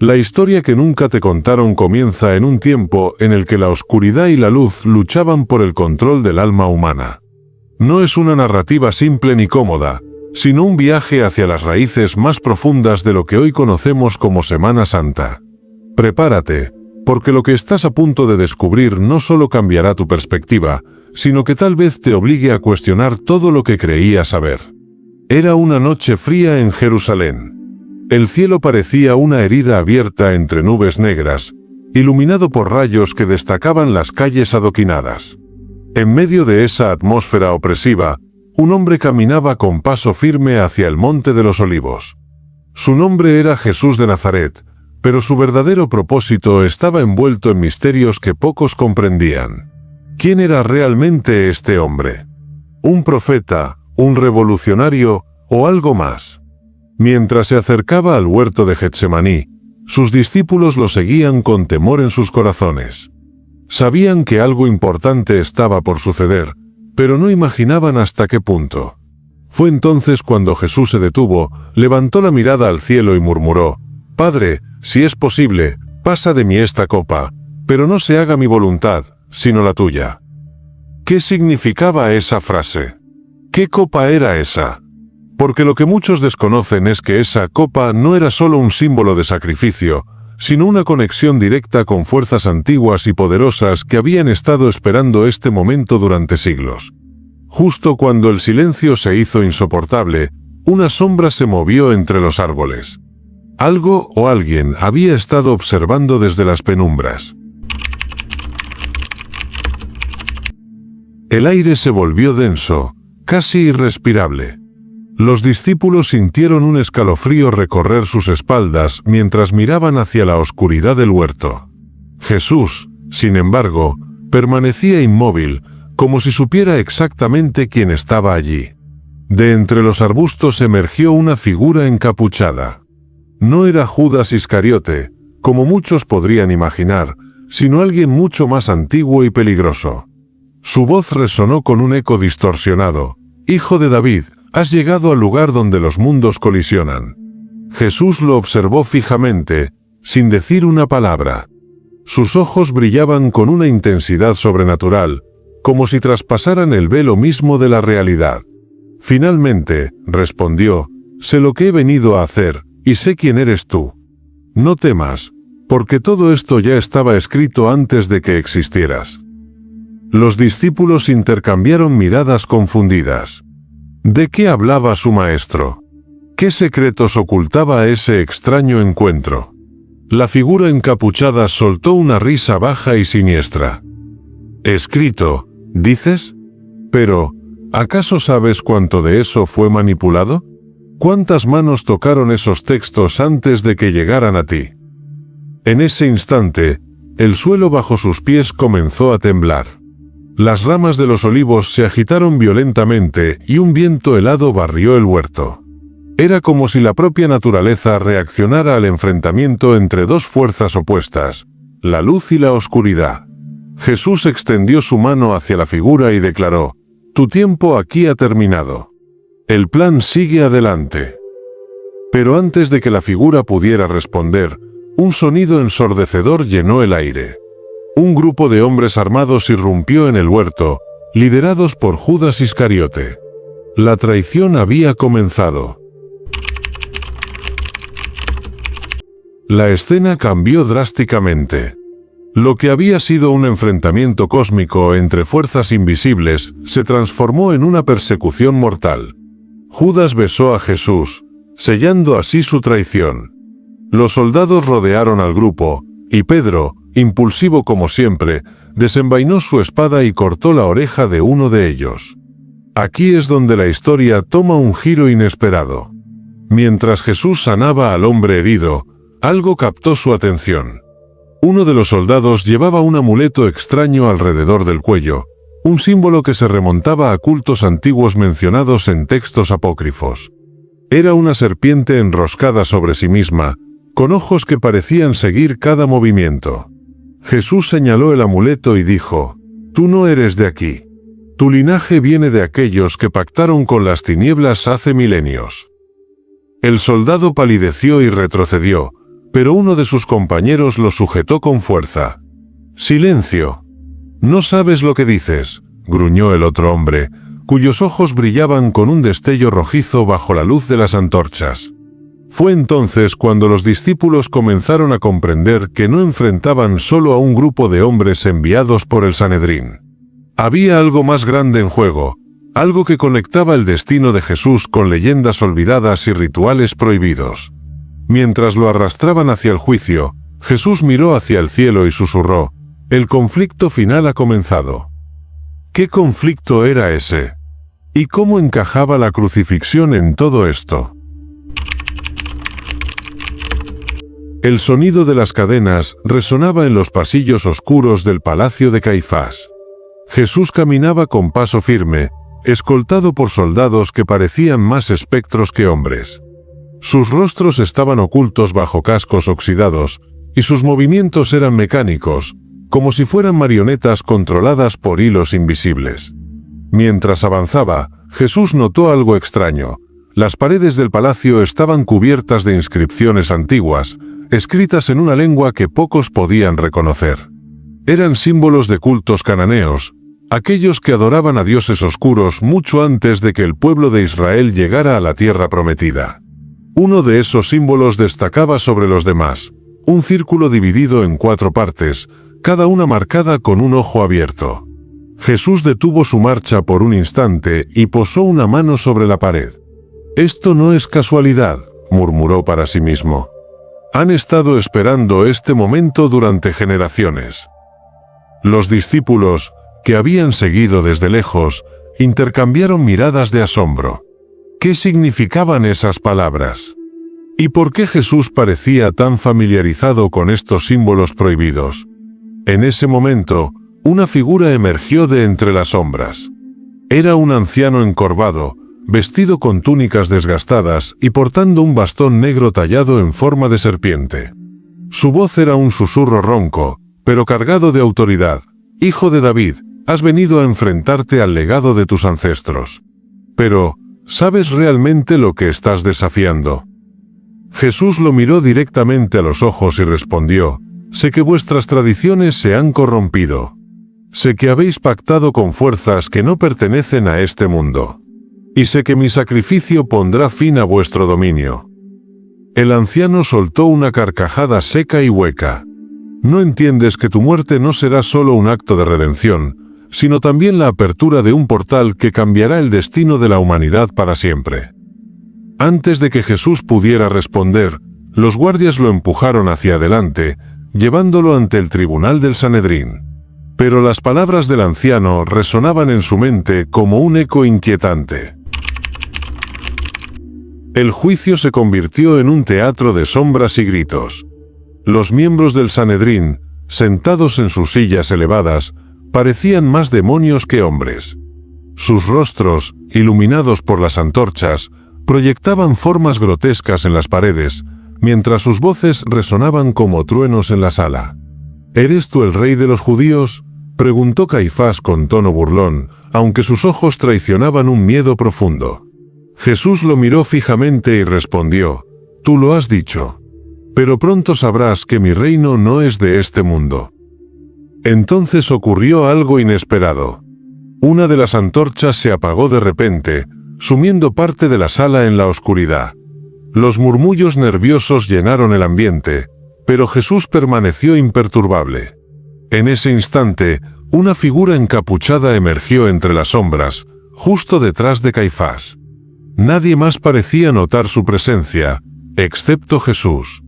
La historia que nunca te contaron comienza en un tiempo en el que la oscuridad y la luz luchaban por el control del alma humana. No es una narrativa simple ni cómoda, sino un viaje hacia las raíces más profundas de lo que hoy conocemos como Semana Santa. Prepárate, porque lo que estás a punto de descubrir no solo cambiará tu perspectiva, sino que tal vez te obligue a cuestionar todo lo que creías saber. Era una noche fría en Jerusalén. El cielo parecía una herida abierta entre nubes negras, iluminado por rayos que destacaban las calles adoquinadas. En medio de esa atmósfera opresiva, un hombre caminaba con paso firme hacia el Monte de los Olivos. Su nombre era Jesús de Nazaret, pero su verdadero propósito estaba envuelto en misterios que pocos comprendían. ¿Quién era realmente este hombre? ¿Un profeta, un revolucionario o algo más? Mientras se acercaba al huerto de Getsemaní, sus discípulos lo seguían con temor en sus corazones. Sabían que algo importante estaba por suceder, pero no imaginaban hasta qué punto. Fue entonces cuando Jesús se detuvo, levantó la mirada al cielo y murmuró: «Padre, si es posible, pasa de mí esta copa, pero no se haga mi voluntad, sino la tuya». ¿Qué significaba esa frase? ¿Qué copa era esa? Porque lo que muchos desconocen es que esa copa no era solo un símbolo de sacrificio, sino una conexión directa con fuerzas antiguas y poderosas que habían estado esperando este momento durante siglos. Justo cuando el silencio se hizo insoportable, una sombra se movió entre los árboles. Algo o alguien había estado observando desde las penumbras. El aire se volvió denso, casi irrespirable. Los discípulos sintieron un escalofrío recorrer sus espaldas mientras miraban hacia la oscuridad del huerto. Jesús, sin embargo, permanecía inmóvil, como si supiera exactamente quién estaba allí. De entre los arbustos emergió una figura encapuchada. No era Judas Iscariote, como muchos podrían imaginar, sino alguien mucho más antiguo y peligroso. Su voz resonó con un eco distorsionado: «Hijo de David, has llegado al lugar donde los mundos colisionan». Jesús lo observó fijamente, sin decir una palabra. Sus ojos brillaban con una intensidad sobrenatural, como si traspasaran el velo mismo de la realidad. «Finalmente», respondió, «sé lo que he venido a hacer, y sé quién eres tú. No temas, porque todo esto ya estaba escrito antes de que existieras». Los discípulos intercambiaron miradas confundidas. ¿De qué hablaba su maestro? ¿Qué secretos ocultaba ese extraño encuentro? La figura encapuchada soltó una risa baja y siniestra. «¿Escrito, dices? Pero, ¿acaso sabes cuánto de eso fue manipulado? ¿Cuántas manos tocaron esos textos antes de que llegaran a ti?» En ese instante, el suelo bajo sus pies comenzó a temblar. Las ramas de los olivos se agitaron violentamente y un viento helado barrió el huerto. Era como si la propia naturaleza reaccionara al enfrentamiento entre dos fuerzas opuestas, la luz y la oscuridad. Jesús extendió su mano hacia la figura y declaró: «Tu tiempo aquí ha terminado. El plan sigue adelante». Pero antes de que la figura pudiera responder, un sonido ensordecedor llenó el aire. Un grupo de hombres armados irrumpió en el huerto, liderados por Judas Iscariote. La traición había comenzado. La escena cambió drásticamente. Lo que había sido un enfrentamiento cósmico entre fuerzas invisibles se transformó en una persecución mortal. Judas besó a Jesús, sellando así su traición. Los soldados rodearon al grupo, y Pedro, impulsivo como siempre, desenvainó su espada y cortó la oreja de uno de ellos. Aquí es donde la historia toma un giro inesperado. Mientras Jesús sanaba al hombre herido, algo captó su atención. Uno de los soldados llevaba un amuleto extraño alrededor del cuello, un símbolo que se remontaba a cultos antiguos mencionados en textos apócrifos. Era una serpiente enroscada sobre sí misma, con ojos que parecían seguir cada movimiento. Jesús señaló el amuleto y dijo: «Tú no eres de aquí. Tu linaje viene de aquellos que pactaron con las tinieblas hace milenios». El soldado palideció y retrocedió, pero uno de sus compañeros lo sujetó con fuerza. «¡Silencio! No sabes lo que dices», gruñó el otro hombre, cuyos ojos brillaban con un destello rojizo bajo la luz de las antorchas. Fue entonces cuando los discípulos comenzaron a comprender que no enfrentaban solo a un grupo de hombres enviados por el Sanedrín. Había algo más grande en juego, algo que conectaba el destino de Jesús con leyendas olvidadas y rituales prohibidos. Mientras lo arrastraban hacia el juicio, Jesús miró hacia el cielo y susurró: «El conflicto final ha comenzado». ¿Qué conflicto era ese? ¿Y cómo encajaba la crucifixión en todo esto? El sonido de las cadenas resonaba en los pasillos oscuros del palacio de Caifás. Jesús caminaba con paso firme, escoltado por soldados que parecían más espectros que hombres. Sus rostros estaban ocultos bajo cascos oxidados, y sus movimientos eran mecánicos, como si fueran marionetas controladas por hilos invisibles. Mientras avanzaba, Jesús notó algo extraño. Las paredes del palacio estaban cubiertas de inscripciones antiguas, escritas en una lengua que pocos podían reconocer. Eran símbolos de cultos cananeos, aquellos que adoraban a dioses oscuros mucho antes de que el pueblo de Israel llegara a la tierra prometida. Uno de esos símbolos destacaba sobre los demás, un círculo dividido en 4 partes, cada una marcada con un ojo abierto. Jesús detuvo su marcha por un instante y posó una mano sobre la pared. «Esto no es casualidad», murmuró para sí mismo. «Han estado esperando este momento durante generaciones». Los discípulos, que habían seguido desde lejos, intercambiaron miradas de asombro. ¿Qué significaban esas palabras? ¿Y por qué Jesús parecía tan familiarizado con estos símbolos prohibidos? En ese momento, una figura emergió de entre las sombras. Era un anciano encorvado, vestido con túnicas desgastadas y portando un bastón negro tallado en forma de serpiente. Su voz era un susurro ronco, pero cargado de autoridad. «Hijo de David, has venido a enfrentarte al legado de tus ancestros. Pero, ¿sabes realmente lo que estás desafiando?» Jesús lo miró directamente a los ojos y respondió: «Sé que vuestras tradiciones se han corrompido. Sé que habéis pactado con fuerzas que no pertenecen a este mundo. Y sé que mi sacrificio pondrá fin a vuestro dominio». El anciano soltó una carcajada seca y hueca. «¿No entiendes que tu muerte no será solo un acto de redención, sino también la apertura de un portal que cambiará el destino de la humanidad para siempre?» Antes de que Jesús pudiera responder, los guardias lo empujaron hacia adelante, llevándolo ante el tribunal del Sanedrín. Pero las palabras del anciano resonaban en su mente como un eco inquietante. El juicio se convirtió en un teatro de sombras y gritos. Los miembros del Sanedrín, sentados en sus sillas elevadas, parecían más demonios que hombres. Sus rostros, iluminados por las antorchas, proyectaban formas grotescas en las paredes, mientras sus voces resonaban como truenos en la sala. «¿Eres tú el rey de los judíos?», preguntó Caifás con tono burlón, aunque sus ojos traicionaban un miedo profundo. Jesús lo miró fijamente y respondió: «Tú lo has dicho. Pero pronto sabrás que mi reino no es de este mundo». Entonces ocurrió algo inesperado. Una de las antorchas se apagó de repente, sumiendo parte de la sala en la oscuridad. Los murmullos nerviosos llenaron el ambiente, pero Jesús permaneció imperturbable. En ese instante, una figura encapuchada emergió entre las sombras, justo detrás de Caifás. Nadie más parecía notar su presencia, excepto Jesús.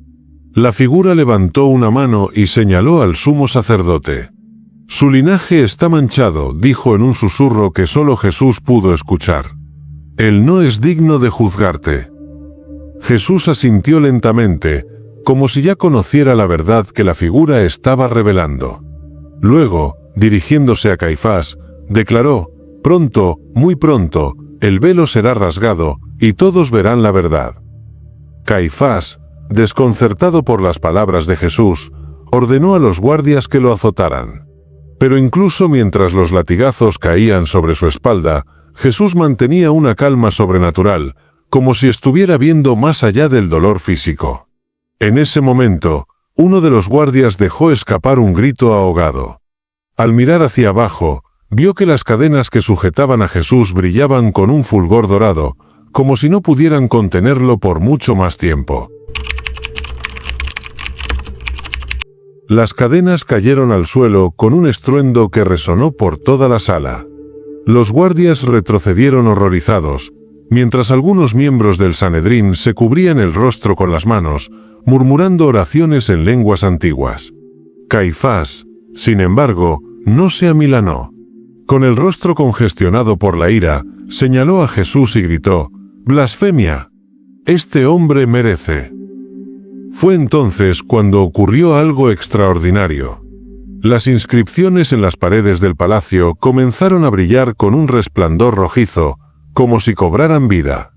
La figura levantó una mano y señaló al sumo sacerdote. «Su linaje está manchado», dijo en un susurro que solo Jesús pudo escuchar. «Él no es digno de juzgarte». Jesús asintió lentamente, como si ya conociera la verdad que la figura estaba revelando. Luego, dirigiéndose a Caifás, declaró: «Pronto, muy pronto, el velo será rasgado, y todos verán la verdad». Caifás, desconcertado por las palabras de Jesús, ordenó a los guardias que lo azotaran. Pero incluso mientras los latigazos caían sobre su espalda, Jesús mantenía una calma sobrenatural, como si estuviera viendo más allá del dolor físico. En ese momento, uno de los guardias dejó escapar un grito ahogado. Al mirar hacia abajo, vio que las cadenas que sujetaban a Jesús brillaban con un fulgor dorado, como si no pudieran contenerlo por mucho más tiempo. Las cadenas cayeron al suelo con un estruendo que resonó por toda la sala. Los guardias retrocedieron horrorizados, mientras algunos miembros del Sanedrín se cubrían el rostro con las manos, murmurando oraciones en lenguas antiguas. Caifás, sin embargo, no se amilanó. Con el rostro congestionado por la ira, señaló a Jesús y gritó: «¡Blasfemia! Este hombre merece». Fue entonces cuando ocurrió algo extraordinario. Las inscripciones en las paredes del palacio comenzaron a brillar con un resplandor rojizo, como si cobraran vida.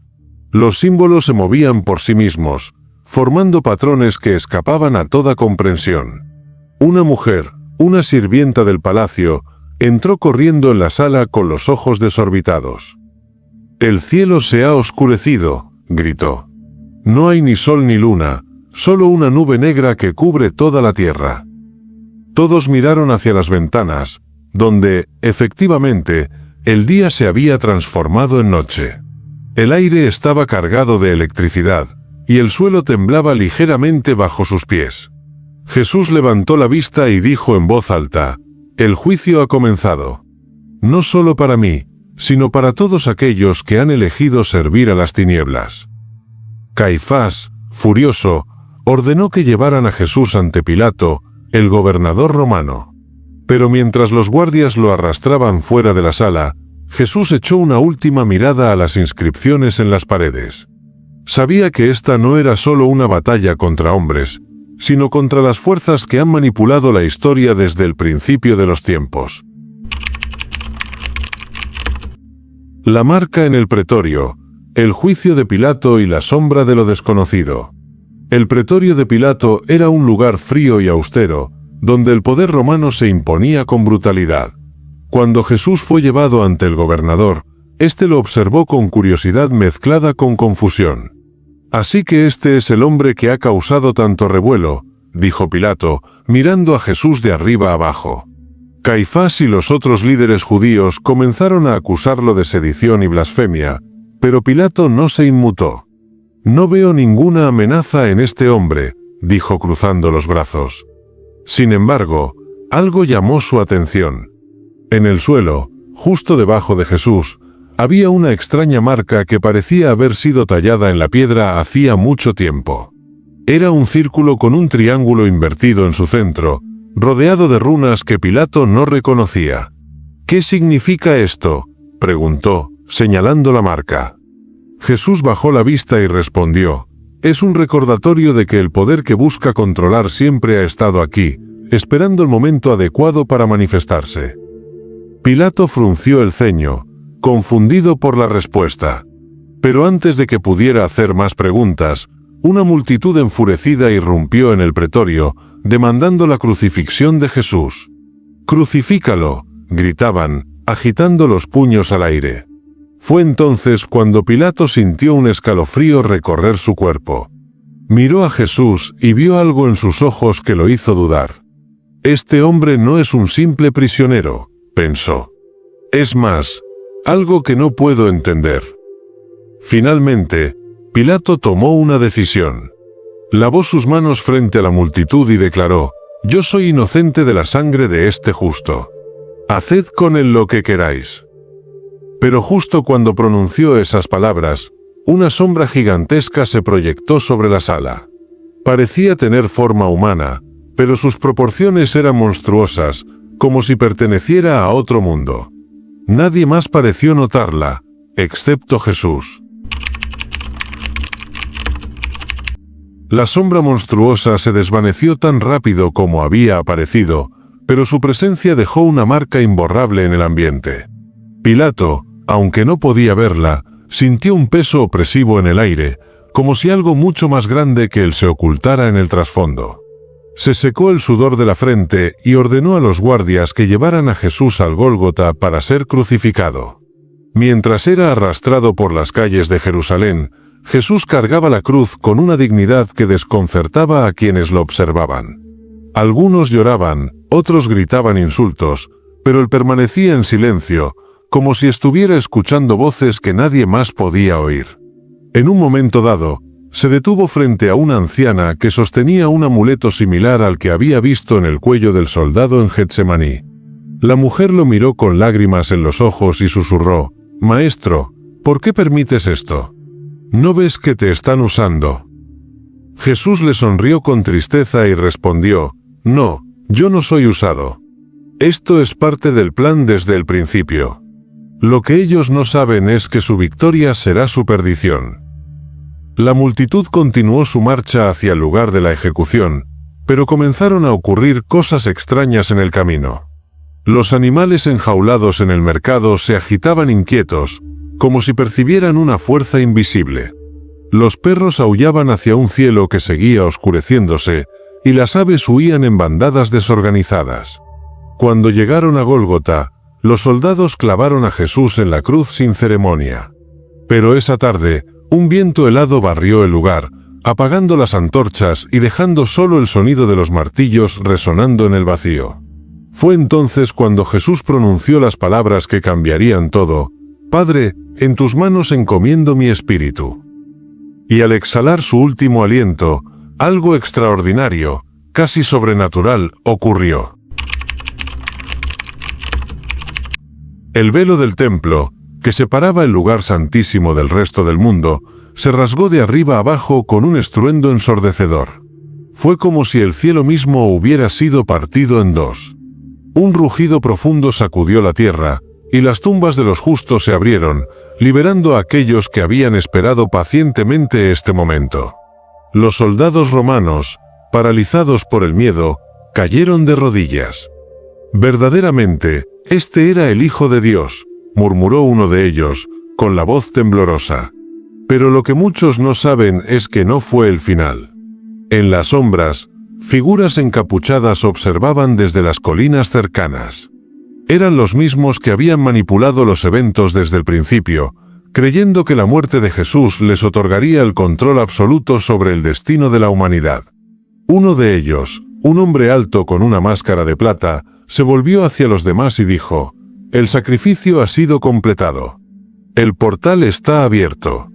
Los símbolos se movían por sí mismos, formando patrones que escapaban a toda comprensión. Una mujer, una sirvienta del palacio, entró corriendo en la sala con los ojos desorbitados. «El cielo se ha oscurecido», gritó. «No hay ni sol ni luna, solo una nube negra que cubre toda la tierra». Todos miraron hacia las ventanas, donde, efectivamente, el día se había transformado en noche. El aire estaba cargado de electricidad, y el suelo temblaba ligeramente bajo sus pies. Jesús levantó la vista y dijo en voz alta: «El juicio ha comenzado. No solo para mí, sino para todos aquellos que han elegido servir a las tinieblas». Caifás, furioso, ordenó que llevaran a Jesús ante Pilato, el gobernador romano. Pero mientras los guardias lo arrastraban fuera de la sala, Jesús echó una última mirada a las inscripciones en las paredes. Sabía que esta no era solo una batalla contra hombres, sino contra las fuerzas que han manipulado la historia desde el principio de los tiempos. La marca en el pretorio, el juicio de Pilato y la sombra de lo desconocido. El pretorio de Pilato era un lugar frío y austero, donde el poder romano se imponía con brutalidad. Cuando Jesús fue llevado ante el gobernador, éste lo observó con curiosidad mezclada con confusión. «Así que este es el hombre que ha causado tanto revuelo», dijo Pilato, mirando a Jesús de arriba abajo. Caifás y los otros líderes judíos comenzaron a acusarlo de sedición y blasfemia, pero Pilato no se inmutó. «No veo ninguna amenaza en este hombre», dijo cruzando los brazos. Sin embargo, algo llamó su atención. En el suelo, justo debajo de Jesús, había una extraña marca que parecía haber sido tallada en la piedra hacía mucho tiempo. Era un círculo con un triángulo invertido en su centro, rodeado de runas que Pilato no reconocía. «¿Qué significa esto?», preguntó, señalando la marca. Jesús bajó la vista y respondió: «Es un recordatorio de que el poder que busca controlar siempre ha estado aquí, esperando el momento adecuado para manifestarse». Pilato frunció el ceño, confundido por la respuesta. Pero antes de que pudiera hacer más preguntas, una multitud enfurecida irrumpió en el pretorio, demandando la crucifixión de Jesús. «¡Crucifícalo!», gritaban, agitando los puños al aire. Fue entonces cuando Pilato sintió un escalofrío recorrer su cuerpo. Miró a Jesús y vio algo en sus ojos que lo hizo dudar. «Este hombre no es un simple prisionero», pensó. «Es más, algo que no puedo entender». Finalmente, Pilato tomó una decisión. Lavó sus manos frente a la multitud y declaró: «Yo soy inocente de la sangre de este justo. Haced con él lo que queráis». Pero justo cuando pronunció esas palabras, una sombra gigantesca se proyectó sobre la sala. Parecía tener forma humana, pero sus proporciones eran monstruosas, como si perteneciera a otro mundo. Nadie más pareció notarla, excepto Jesús. La sombra monstruosa se desvaneció tan rápido como había aparecido, pero su presencia dejó una marca imborrable en el ambiente. Pilato, aunque no podía verla, sintió un peso opresivo en el aire, como si algo mucho más grande que él se ocultara en el trasfondo. Se secó el sudor de la frente y ordenó a los guardias que llevaran a Jesús al Gólgota para ser crucificado. Mientras era arrastrado por las calles de Jerusalén, Jesús cargaba la cruz con una dignidad que desconcertaba a quienes lo observaban. Algunos lloraban, otros gritaban insultos, pero él permanecía en silencio, como si estuviera escuchando voces que nadie más podía oír. En un momento dado, se detuvo frente a una anciana que sostenía un amuleto similar al que había visto en el cuello del soldado en Getsemaní. La mujer lo miró con lágrimas en los ojos y susurró: «Maestro, ¿por qué permites esto? ¿No ves que te están usando?». Jesús le sonrió con tristeza y respondió: «No, yo no soy usado. Esto es parte del plan desde el principio. Lo que ellos no saben es que su victoria será su perdición». La multitud continuó su marcha hacia el lugar de la ejecución, pero comenzaron a ocurrir cosas extrañas en el camino. Los animales enjaulados en el mercado se agitaban inquietos, como si percibieran una fuerza invisible. Los perros aullaban hacia un cielo que seguía oscureciéndose, y las aves huían en bandadas desorganizadas. Cuando llegaron a Gólgota, los soldados clavaron a Jesús en la cruz sin ceremonia. Pero esa tarde, un viento helado barrió el lugar, apagando las antorchas y dejando solo el sonido de los martillos resonando en el vacío. Fue entonces cuando Jesús pronunció las palabras que cambiarían todo: «Padre, en tus manos encomiendo mi espíritu». Y al exhalar su último aliento, algo extraordinario, casi sobrenatural, ocurrió. El velo del templo, que separaba el lugar santísimo del resto del mundo, se rasgó de arriba abajo con un estruendo ensordecedor. Fue como si el cielo mismo hubiera sido partido en dos. Un rugido profundo sacudió la tierra, y las tumbas de los justos se abrieron, liberando a aquellos que habían esperado pacientemente este momento. Los soldados romanos, paralizados por el miedo, cayeron de rodillas. «Verdaderamente, este era el Hijo de Dios», murmuró uno de ellos, con la voz temblorosa. Pero lo que muchos no saben es que no fue el final. En las sombras, figuras encapuchadas observaban desde las colinas cercanas. Eran los mismos que habían manipulado los eventos desde el principio, creyendo que la muerte de Jesús les otorgaría el control absoluto sobre el destino de la humanidad. Uno de ellos, un hombre alto con una máscara de plata, se volvió hacia los demás y dijo: «El sacrificio ha sido completado. El portal está abierto».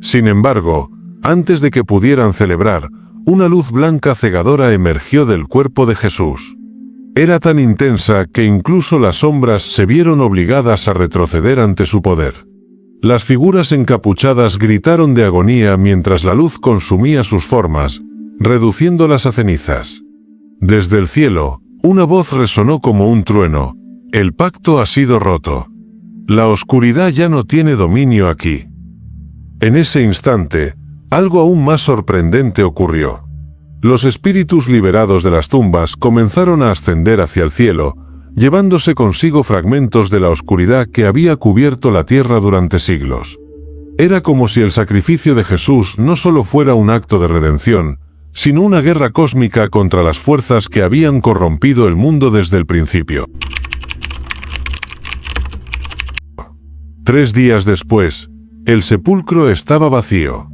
Sin embargo, antes de que pudieran celebrar, una luz blanca cegadora emergió del cuerpo de Jesús. Era tan intensa que incluso las sombras se vieron obligadas a retroceder ante su poder. Las figuras encapuchadas gritaron de agonía mientras la luz consumía sus formas, reduciéndolas a cenizas. Desde el cielo, una voz resonó como un trueno: «El pacto ha sido roto. La oscuridad ya no tiene dominio aquí». En ese instante, algo aún más sorprendente ocurrió. Los espíritus liberados de las tumbas comenzaron a ascender hacia el cielo, llevándose consigo fragmentos de la oscuridad que había cubierto la tierra durante siglos. Era como si el sacrificio de Jesús no solo fuera un acto de redención, sino una guerra cósmica contra las fuerzas que habían corrompido el mundo desde el principio. 3 días después, el sepulcro estaba vacío.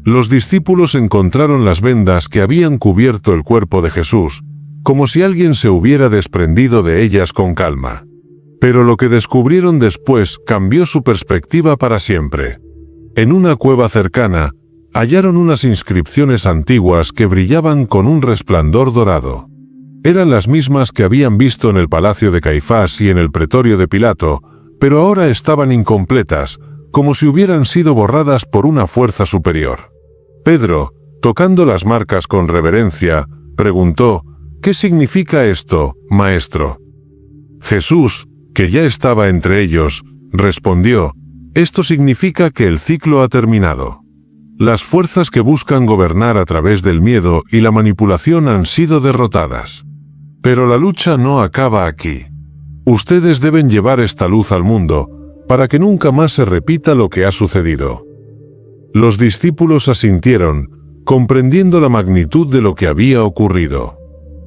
Los discípulos encontraron las vendas que habían cubierto el cuerpo de Jesús, como si alguien se hubiera desprendido de ellas con calma. Pero lo que descubrieron después cambió su perspectiva para siempre. En una cueva cercana, hallaron unas inscripciones antiguas que brillaban con un resplandor dorado. Eran las mismas que habían visto en el palacio de Caifás y en el pretorio de Pilato, pero ahora estaban incompletas, como si hubieran sido borradas por una fuerza superior. Pedro, tocando las marcas con reverencia, preguntó: «¿Qué significa esto, maestro?». Jesús, que ya estaba entre ellos, respondió: «Esto significa que el ciclo ha terminado. Las fuerzas que buscan gobernar a través del miedo y la manipulación han sido derrotadas. Pero la lucha no acaba aquí. Ustedes deben llevar esta luz al mundo, para que nunca más se repita lo que ha sucedido». Los discípulos asintieron, comprendiendo la magnitud de lo que había ocurrido.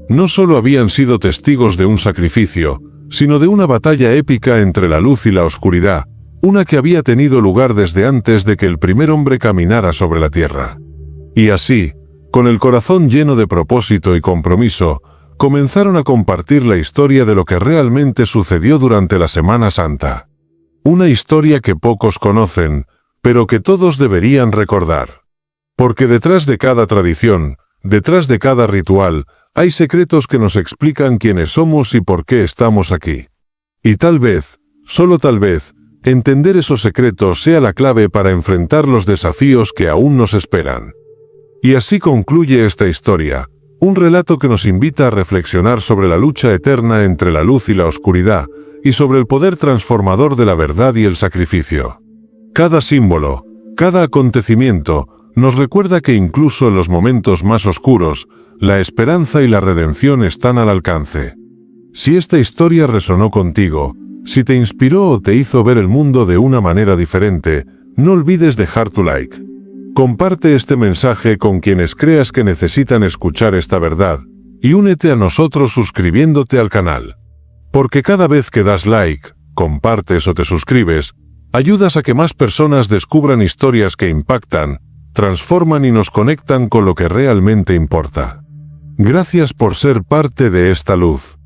No solo habían sido testigos de un sacrificio, sino de una batalla épica entre la luz y la oscuridad, una que había tenido lugar desde antes de que el primer hombre caminara sobre la tierra. Y así, con el corazón lleno de propósito y compromiso, comenzaron a compartir la historia de lo que realmente sucedió durante la Semana Santa. Una historia que pocos conocen, pero que todos deberían recordar. Porque detrás de cada tradición, detrás de cada ritual, hay secretos que nos explican quiénes somos y por qué estamos aquí. Y tal vez, solo tal vez, entender esos secretos sea la clave para enfrentar los desafíos que aún nos esperan. Y así concluye esta historia, un relato que nos invita a reflexionar sobre la lucha eterna entre la luz y la oscuridad, y sobre el poder transformador de la verdad y el sacrificio. Cada símbolo, cada acontecimiento, nos recuerda que incluso en los momentos más oscuros, la esperanza y la redención están al alcance. Si esta historia resonó contigo, si te inspiró o te hizo ver el mundo de una manera diferente, no olvides dejar tu like. Comparte este mensaje con quienes creas que necesitan escuchar esta verdad, y únete a nosotros suscribiéndote al canal. Porque cada vez que das like, compartes o te suscribes, ayudas a que más personas descubran historias que impactan, transforman y nos conectan con lo que realmente importa. Gracias por ser parte de esta luz.